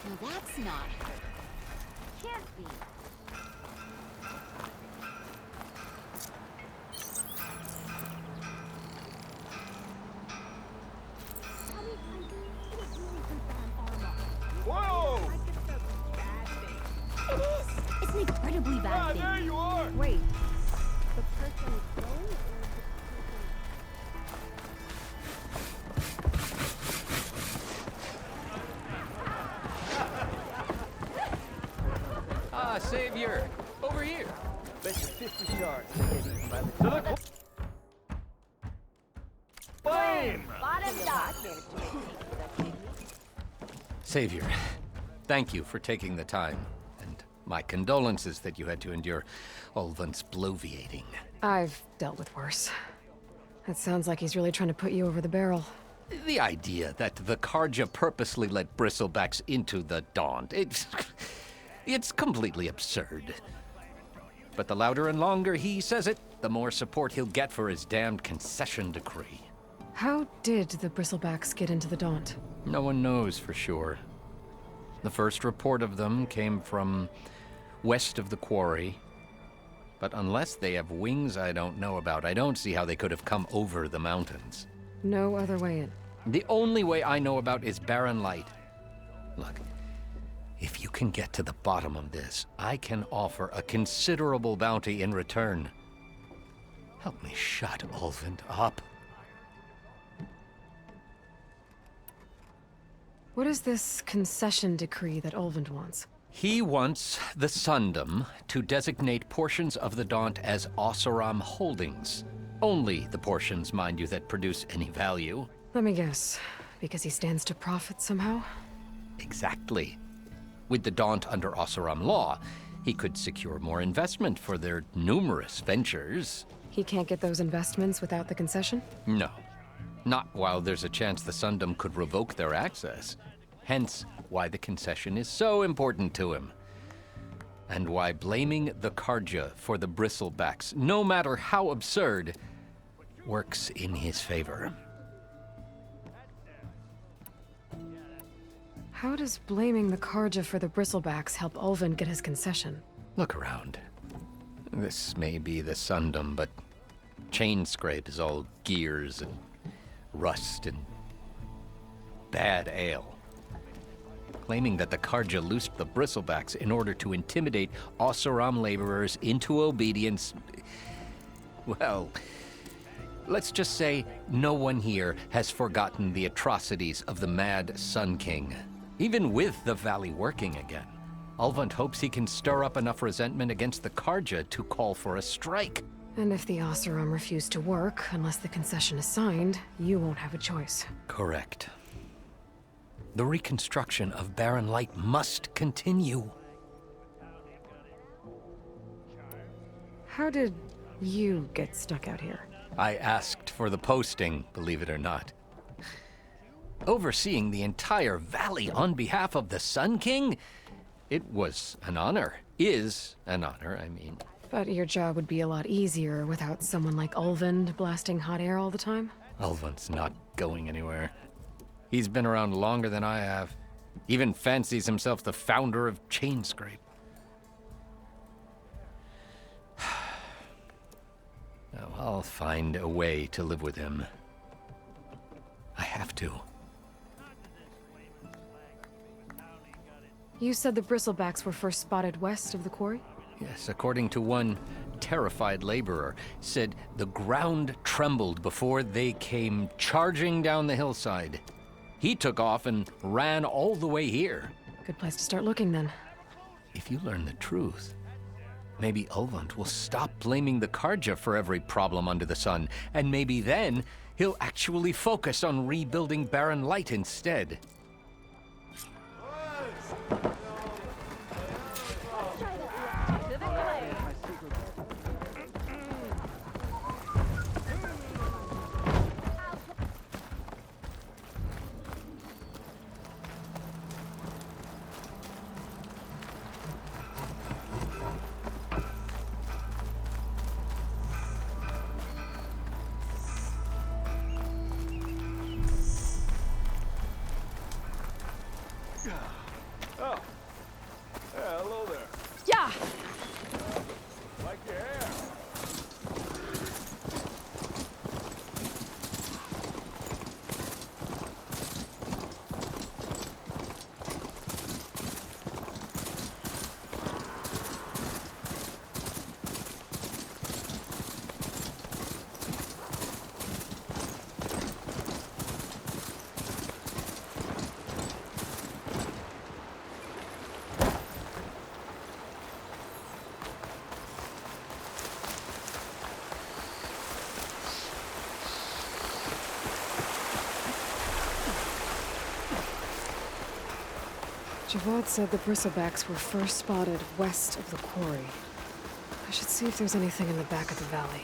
So that's not her. Can't be. Whoa! It is! It's an incredibly bad thing. There you are! Wait, the person is going or Ah, Savior! Over here! Bet you 50 shards to get eaten by the flame! bottom dot? Savior, thank you for taking the time. And my condolences that you had to endure Ulvant's bloviating. I've dealt with worse. It sounds like he's really trying to put you over the barrel. The idea that the Karja purposely let Bristlebacks into the Daunt, it's completely absurd. But the louder and longer he says it, the more support he'll get for his damned concession decree. How did the Bristlebacks get into the Daunt? No one knows for sure. The first report of them came from west of the quarry. But unless they have wings I don't know about, I don't see how they could have come over the mountains. No other way in. The only way I know about is barren light. Look, if you can get to the bottom of this, I can offer a considerable bounty in return. Help me shut Ulvant up. What is this concession decree that Ulvant wants? He wants the Sundom to designate portions of the Daunt as Oseram holdings. Only the portions, mind you, that produce any value. Let me guess. Because he stands to profit somehow? Exactly. With the Daunt under Oseram law, he could secure more investment for their numerous ventures. He can't get those investments without the concession? No. Not while there's a chance the Sundom could revoke their access. Hence, why the concession is so important to him. And why blaming the Karja for the Bristlebacks, no matter how absurd, works in his favor. How does blaming the Karja for the Bristlebacks help Ulvant get his concession? Look around. This may be the Sundom, but Chainscrape is all gears and rust and bad ale. Claiming that the Karja loosed the Bristlebacks in order to intimidate Oseram laborers into obedience. Well, let's just say no one here has forgotten the atrocities of the mad Sun King. Even with the valley working again, Ulvant hopes he can stir up enough resentment against the Karja to call for a strike. And if the Oseram refuse to work, unless the concession is signed, you won't have a choice. Correct. The reconstruction of Barren Light must continue. How did you get stuck out here? I asked for the posting, believe it or not. Overseeing the entire valley on behalf of the Sun King? It was an honor. Is an honor, I mean. But your job would be a lot easier without someone like Ulvand blasting hot air all the time? Ulvant's not going anywhere. He's been around longer than I have. Even fancies himself the founder of Chainscrape. Now, I'll find a way to live with him. I have to. You said the Bristlebacks were first spotted west of the quarry? Yes, according to one terrified laborer, said the ground trembled before they came charging down the hillside. He took off and ran all the way here. Good place to start looking, then. If you learn the truth, maybe Ulvant will stop blaming the Karja for every problem under the sun, and maybe then he'll actually focus on rebuilding Barren Light instead. Javad said the Bristlebacks were first spotted west of the quarry. I should see if there's anything in the back of the valley.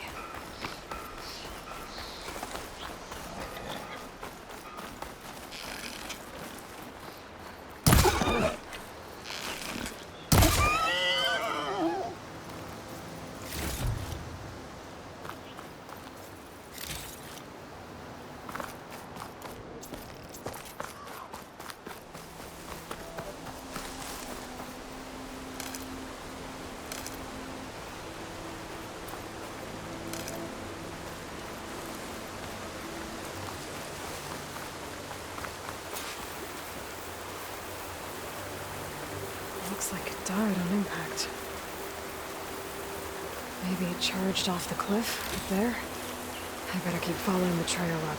Looks like it died on impact. Maybe it charged off the cliff up there. I better keep following the trail up.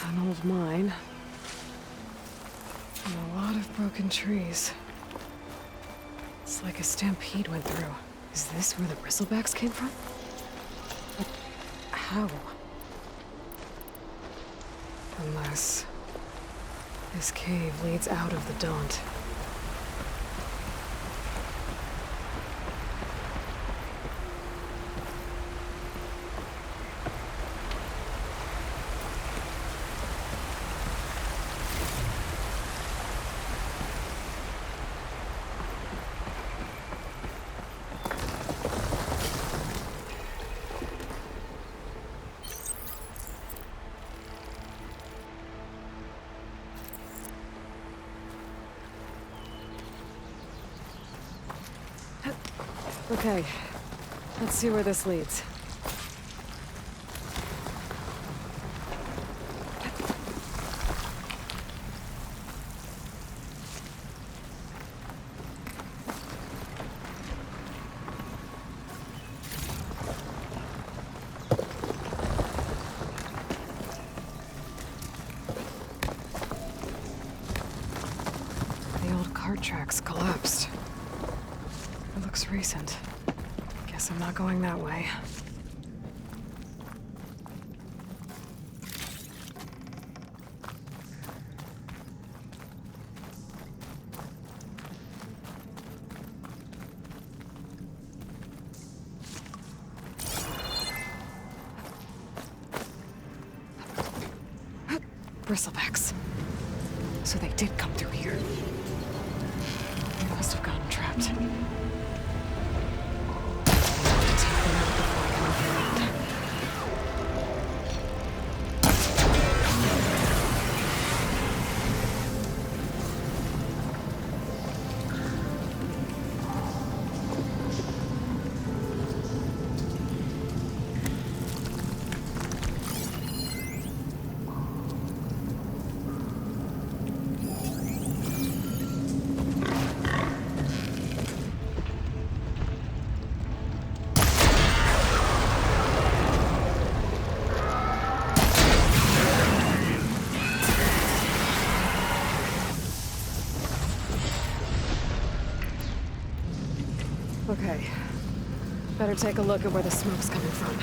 An old mine. And a lot of broken trees. It's like a stampede went through. Is this where the Bristlebacks came from? But how? Unless this cave leads out of the Daunt. Okay, let's see where this leads. The old cart tracks collapsed. It looks recent. Guess I'm not going that way. Bristlebacks. So they did come through here. They must have gotten trapped. Okay. Better take a look at where the smoke's coming from.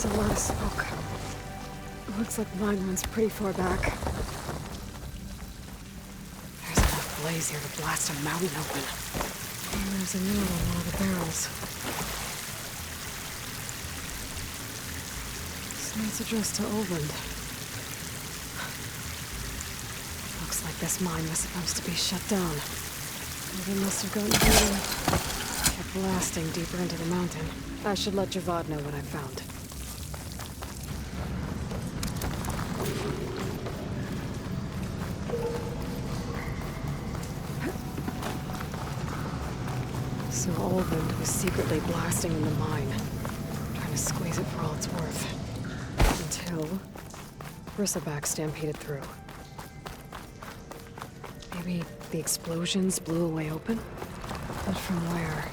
There's a lot of smoke. Looks like the mine runs pretty far back. There's enough blaze here to blast a mountain open. And there's a nail on one of the barrels. So it's addressed to Olvend. Looks like this mine was supposed to be shut down. They must have gotten through and kept blasting deeper into the mountain. I should let Javad know what I found. So Olvend was secretly blasting in the mine, trying to squeeze it for all it's worth. Until Bristlebacks stampeded through. Maybe the explosions blew a way open? But from where?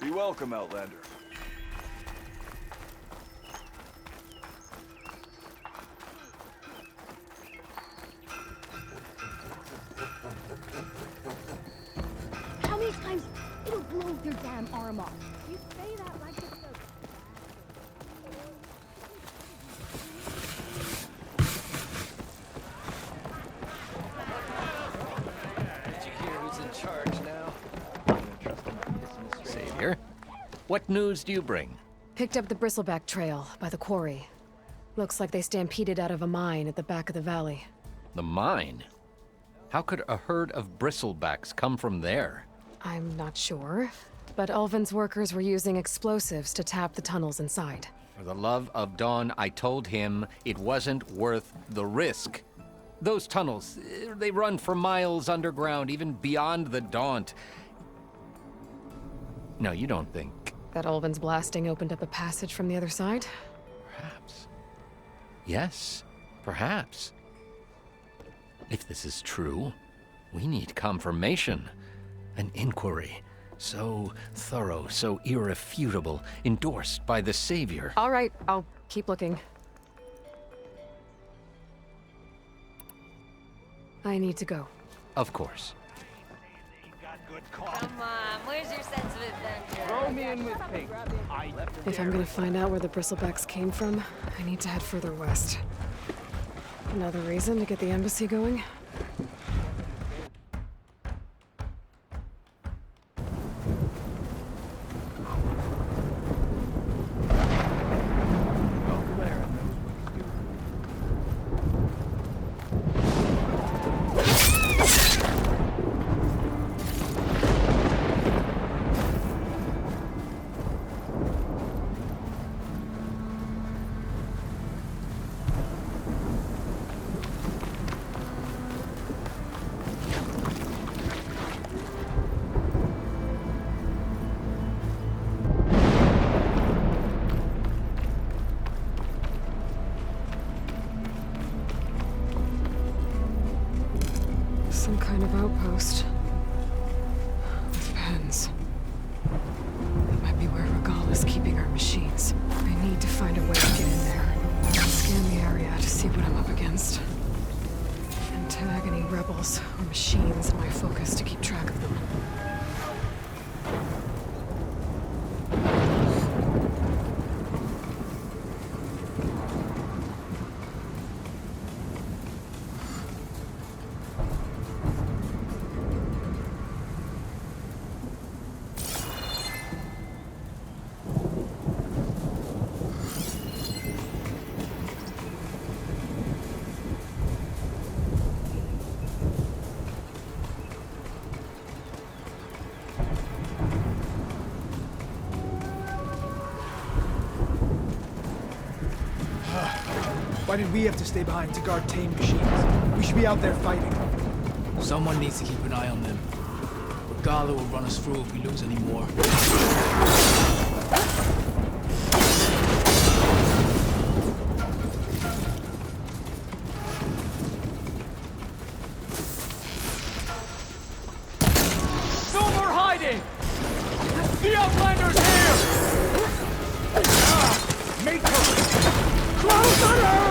Be welcome, Outlander. How many times it'll blow your damn arm off? You say that like it's so... Did you hear who's in charge now? Savior, what news do you bring? Picked up the Bristleback trail by the quarry. Looks like they stampeded out of a mine at the back of the valley. The mine? How could a herd of Bristlebacks come from there? I'm not sure, but Ulvin's workers were using explosives to tap the tunnels inside. For the love of Dawn, I told him it wasn't worth the risk. Those tunnels, they run for miles underground, even beyond the Daunt. No, you don't think... That Ulvin's blasting opened up a passage from the other side? Perhaps. Yes, perhaps. If this is true, we need confirmation. An inquiry. So thorough, so irrefutable, endorsed by the Savior. All right, I'll keep looking. I need to go. Of course. Come on, where's your sense of adventure? Throw me in with Pink. If I'm gonna find out where the Bristlebacks came from, I need to head further west. Another reason to get the embassy going? Some kind of outpost. With pens. That might be where Regal is keeping our machines. I need to find a way to get in there. Scan the area to see what I'm up against. And tag any rebels or machines in my focus to keep track of them. Why did we have to stay behind to guard tame machines? We should be out there fighting. Someone needs to keep an eye on them. Regala will run us through if we lose any more. No more hiding! The Outlander's here! Make cover! Close on her!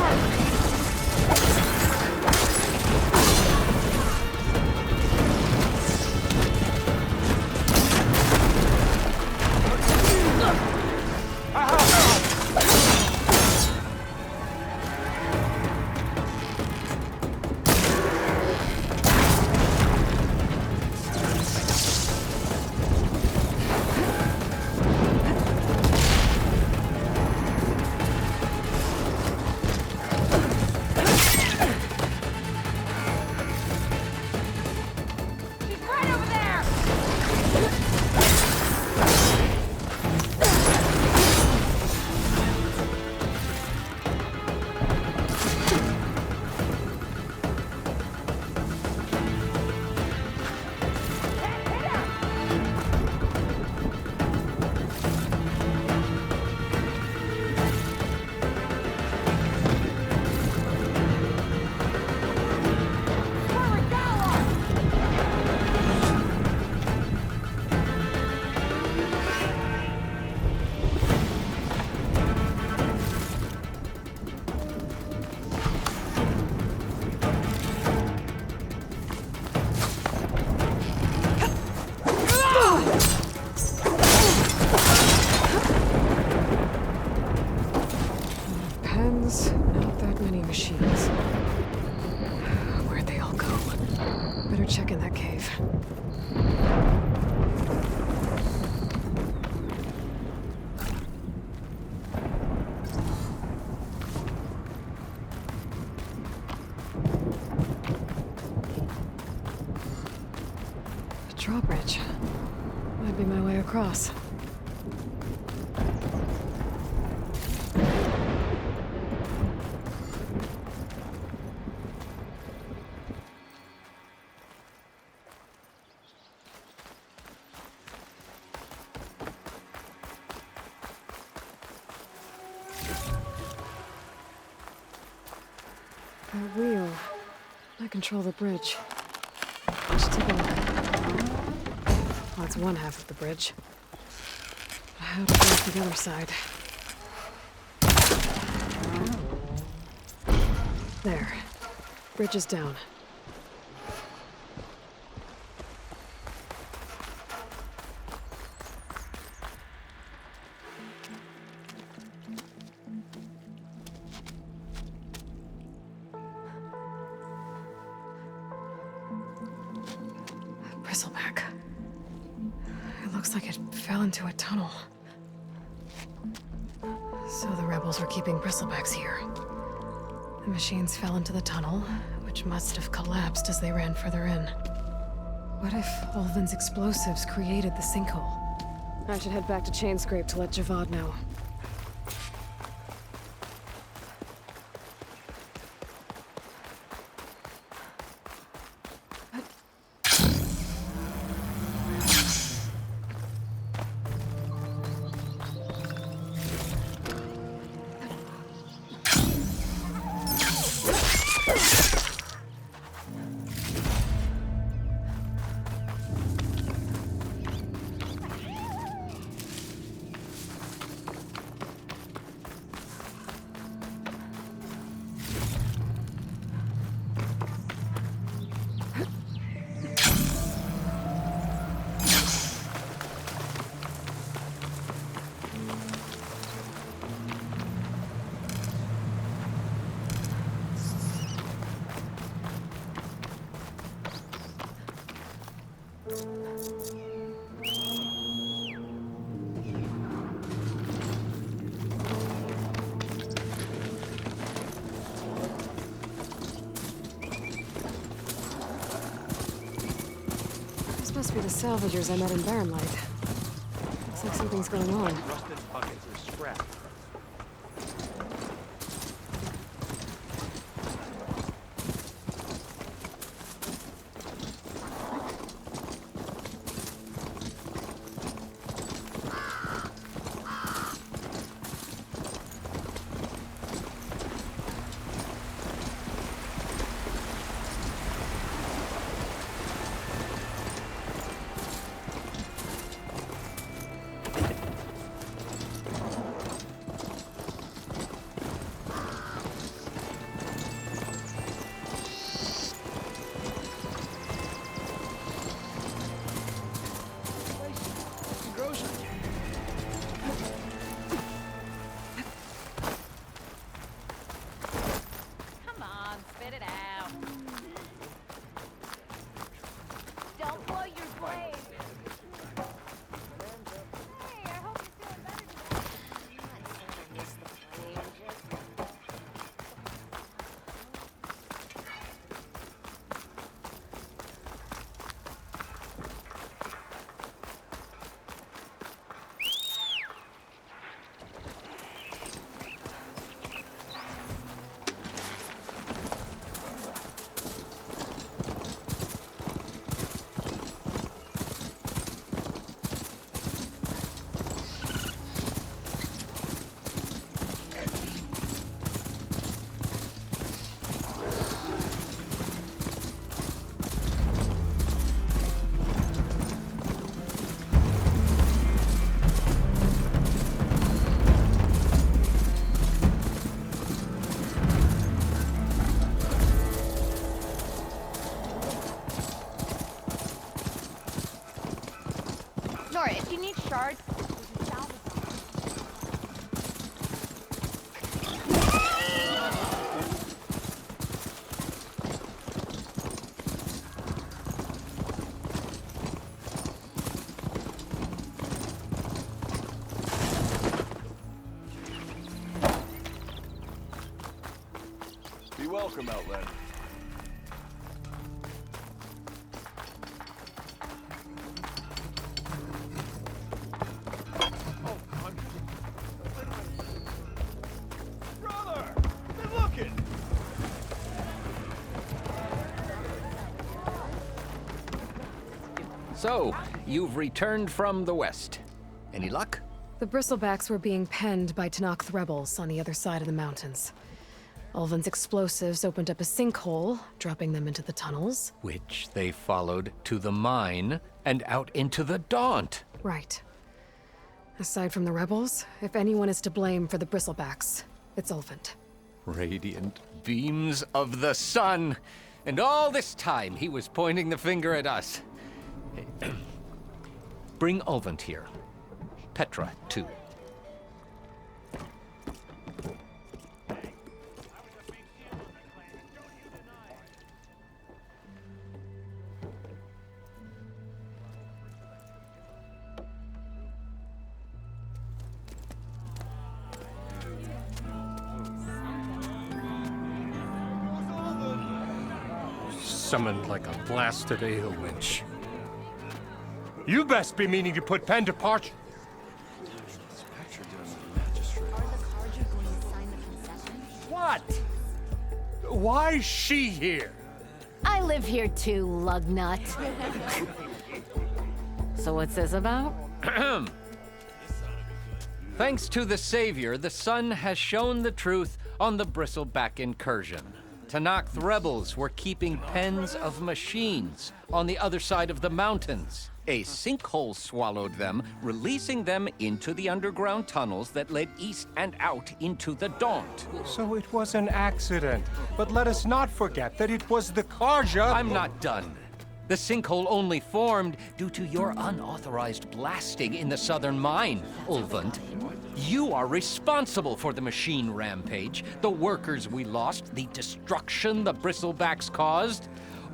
Not that many machines. Where'd they all go? Better check in that cave. A drawbridge. Might be my way across. That wheel. I control the bridge. Let's take a look. Well, that's one half of the bridge. But how to break the other side? There. Bridge is down. Bristleback. It looks like it fell into a tunnel. So the rebels were keeping Bristlebacks here. The machines fell into the tunnel, which must have collapsed as they ran further in. What if Ulvin's explosives created the sinkhole? I should head back to Chainscrape to let Javad know. This must be the salvagers I met in Barren Light. Looks like something's going on. Rusted buckets are scrap. Come on, spit it out. Don't blow your brains. Hey, I hope you're feeling better today. I miss the plane. Nora, if you need shards, we can salvage them. Be welcome, Outlander. Brother! Good looking! So, you've returned from the west. Any luck? The Bristlebacks were being penned by Tanakh rebels on the other side of the mountains. Ulvin's explosives opened up a sinkhole, dropping them into the tunnels. Which they followed to the mine and out into the Daunt. Right. Aside from the rebels, if anyone is to blame for the Bristlebacks, it's Ulvin. Radiant beams of the sun. And all this time he was pointing the finger at us. Bring Ulvin here. Petra, too. Summoned like a blasted ale winch. You best be meaning to put pen to parchment. What? Why's she here? I live here too, lugnut. So what's this about? Thanks to the Savior, the sun has shown the truth on the Bristleback incursion. Tanakh rebels were keeping pens of machines on the other side of the mountains. A sinkhole swallowed them, releasing them into the underground tunnels that led east and out into the Daunt. So it was an accident. But let us not forget that it was the Karja. I'm not done. The sinkhole only formed due to your unauthorized blasting in the southern mine, Ulvund. You are responsible for the machine rampage, the workers we lost, the destruction the Bristlebacks caused.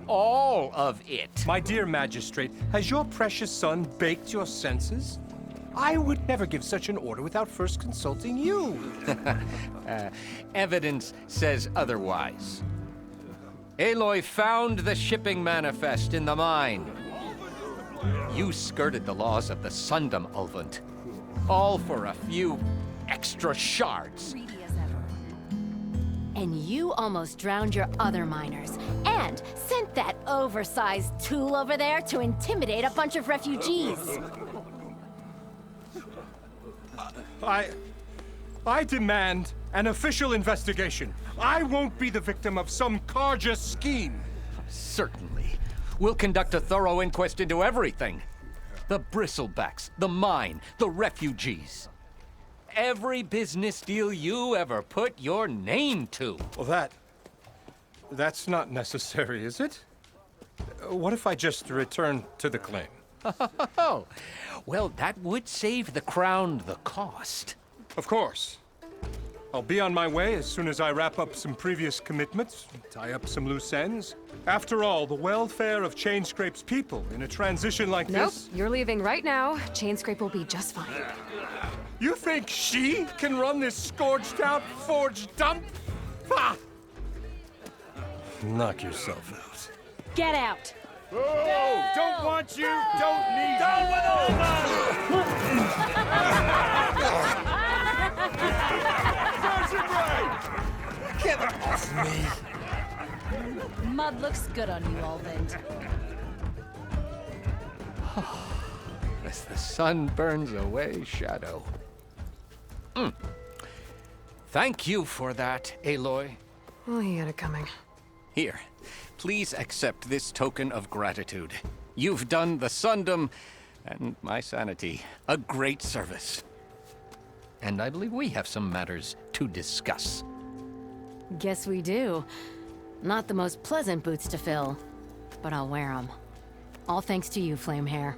All of it. My dear magistrate, has your precious son baked your senses? I would never give such an order without first consulting you. Evidence says otherwise. Aloy found the shipping manifest in the mine. You skirted the laws of the Sundom, Ulvund. All for a few extra shards. Greedy as ever. And you almost drowned your other miners. And sent that oversized tool over there to intimidate a bunch of refugees. I demand an official investigation. I won't be the victim of some Karja scheme. Certainly. We'll conduct a thorough inquest into everything. The Bristlebacks, the mine, the refugees. Every business deal you ever put your name to. Well, that's not necessary, is it? What if I just return to the claim? Oh, well, that would save the Crown the cost. Of course. I'll be on my way as soon as I wrap up some previous commitments, tie up some loose ends. After all, the welfare of Chainscrape's people in a transition like Nope, this... you're leaving right now. Chainscrape will be just fine. You think she can run this scorched-out forged dump? Ha! Knock yourself out. Get out! Oh, don't want you, don't need you. Down with all Get off me! Mud looks good on you, Ulvund. As the sun burns away shadow. Thank you for that, Aloy. Well, he had it coming. Here, please accept this token of gratitude. You've done the Sundom and my sanity a great service. And I believe we have some matters to discuss. Guess we do. Not the most pleasant boots to fill, but I'll wear them. All thanks to you, Flamehair.